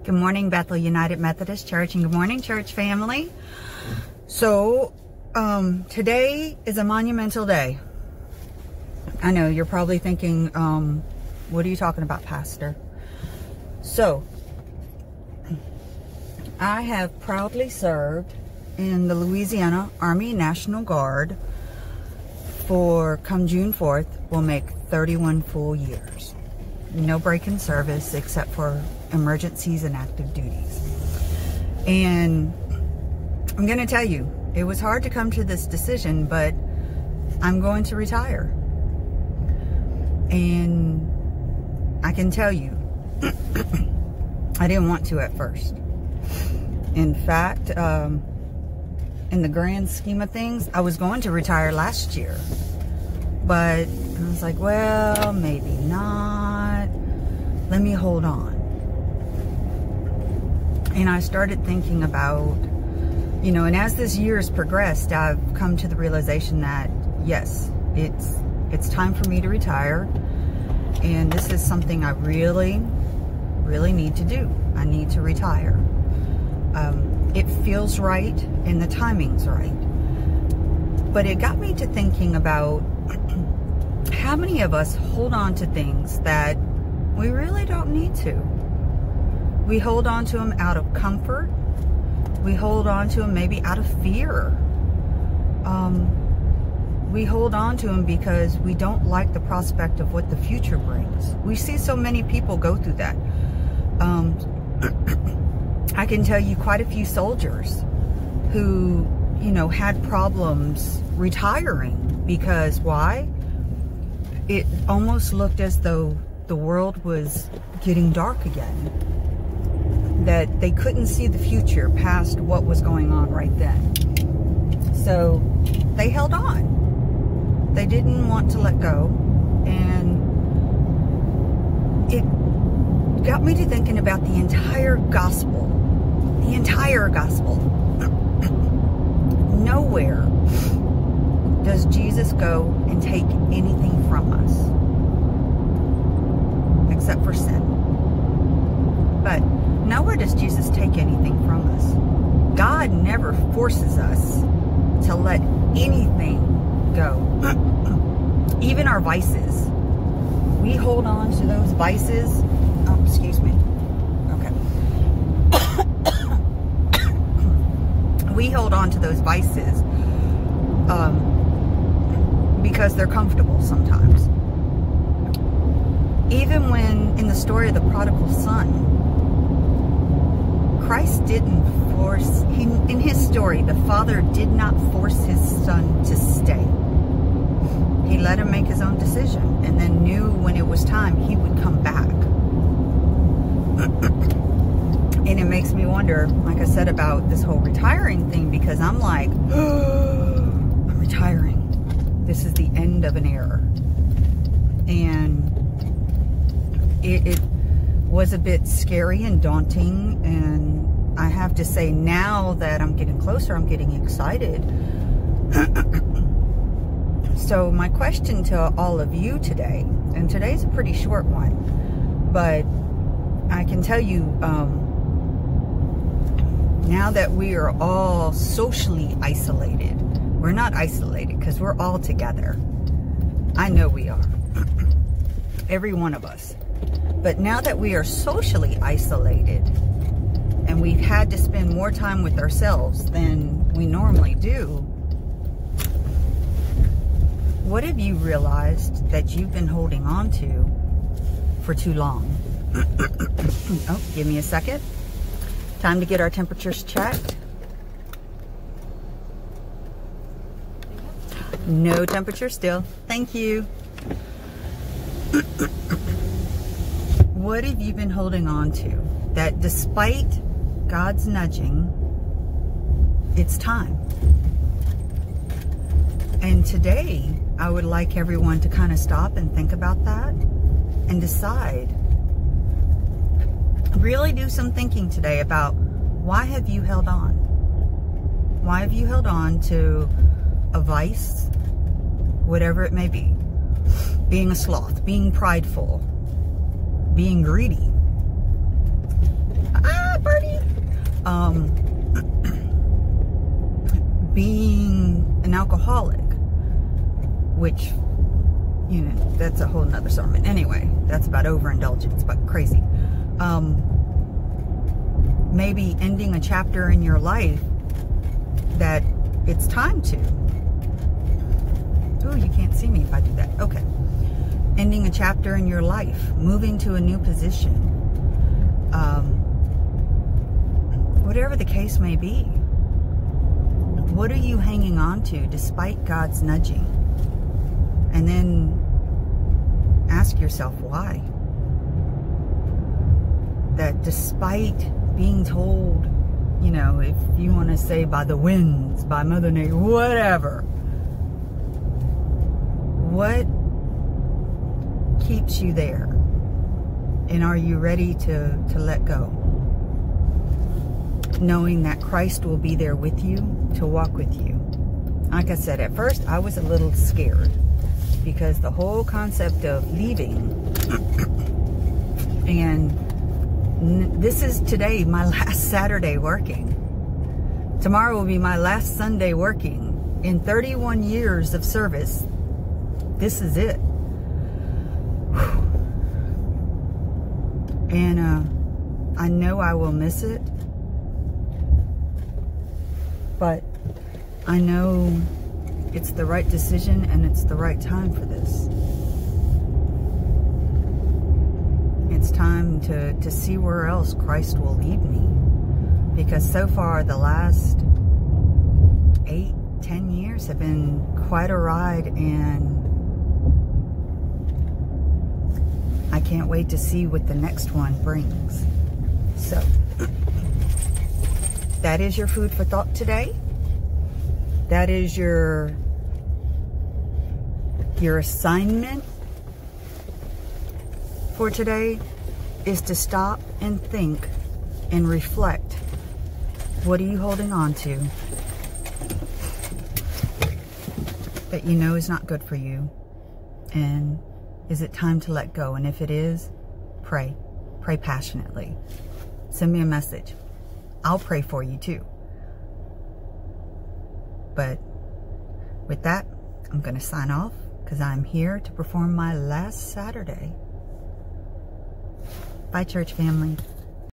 Good morning, Bethel United Methodist Church, and good morning, church family. So, today is a monumental day. I know you're probably thinking, what are you talking about, Pastor? So, I have proudly served in the Louisiana Army National Guard for, come June 4th, will make 31 full years. No break in service except for emergencies and active duties. And I'm going to tell you, it was hard to come to this decision, but I'm going to retire. And I can tell you, I didn't want to at first. In fact, in the grand scheme of things, I was going to retire last year. But I was like, well, maybe not. Let me hold on. And I started thinking about, you know, and as this year has progressed, I've come to the realization that, yes, it's time for me to retire. And this is something I really, really need to do. I need to retire. It feels right and the timing's right. But it got me to thinking about how many of us hold on to things that we really don't need to. We hold on to them out of comfort. We hold on to them maybe out of fear. We hold on to them because we don't like the prospect of what the future brings. We see so many people go through that. I can tell you quite a few soldiers who, you know, had problems retiring because why? It almost looked as though the world was getting dark again. That they couldn't see the future past what was going on right then. So they held on. They didn't want to let go. And it got me to thinking about the entire gospel. The entire gospel. Nowhere does Jesus go and take anything from us except for sin. But nowhere does Jesus take anything from us. God never forces us to let anything go. Even our vices. We hold on to those vices. Oh, excuse me. We hold on to those vices because they're comfortable sometimes. Even when in the story of the prodigal son, Christ didn't force, in his story, the father did not force his son to stay. He let him make his own decision and then knew when it was time he would come back. And it makes me wonder, like I said, about this whole retiring thing, because I'm like, I'm retiring. This is the end of an era. And it was a bit scary and daunting. And I have to say, now that I'm getting closer, I'm getting excited. So my question to all of you today, and today's a pretty short one, but I can tell you, now that we are all socially isolated, we're not isolated because we're all together. I know we are. Every one of us. But now that we are socially isolated and we've had to spend more time with ourselves than we normally do, what have you realized that you've been holding on to for too long? Oh, give me a second. Time to get our temperatures checked. No temperature still. Thank you. What have you been holding on to that despite God's nudging, it's time? And today, I would like everyone to kind of stop and think about that and decide. Really do some thinking today about why have you held on? Why have you held on to a vice, whatever it may be? Being a sloth, being prideful, being greedy. being an alcoholic, which, you know, that's a whole nother sermon. Anyway, that's about overindulgence, but crazy. Maybe ending a chapter in your life that it's time to. Ooh, you can't see me if I do that. Okay. Ending a chapter in your life, moving to a new position. Whatever the case may be. What are you hanging on to despite God's nudging? And then ask yourself why. That despite being told, you know, if you want to say by the winds, by Mother Nature, whatever. What keeps you there? And are you ready to let go? Knowing that Christ will be there with you, to walk with you. Like I said, at first I was a little scared because the whole concept of leaving, and this is today my last Saturday working. Tomorrow will be my last Sunday working. In 31 years of service, this is it. And I know I will miss it, but I know it's the right decision and it's the right time for this. It's time to see where else Christ will lead me. Because so far, the last 8-10 years have been quite a ride, and I can't wait to see what the next one brings. So, that is your food for thought today. That is your assignment for today, is to stop and think and reflect. What are you holding on to that you know is not good for you? And is it time to let go? And if it is, pray. Pray passionately. Send me a message. I'll pray for you too. But with that, I'm going to sign off because I'm here to perform my last Saturday. Bye, church family.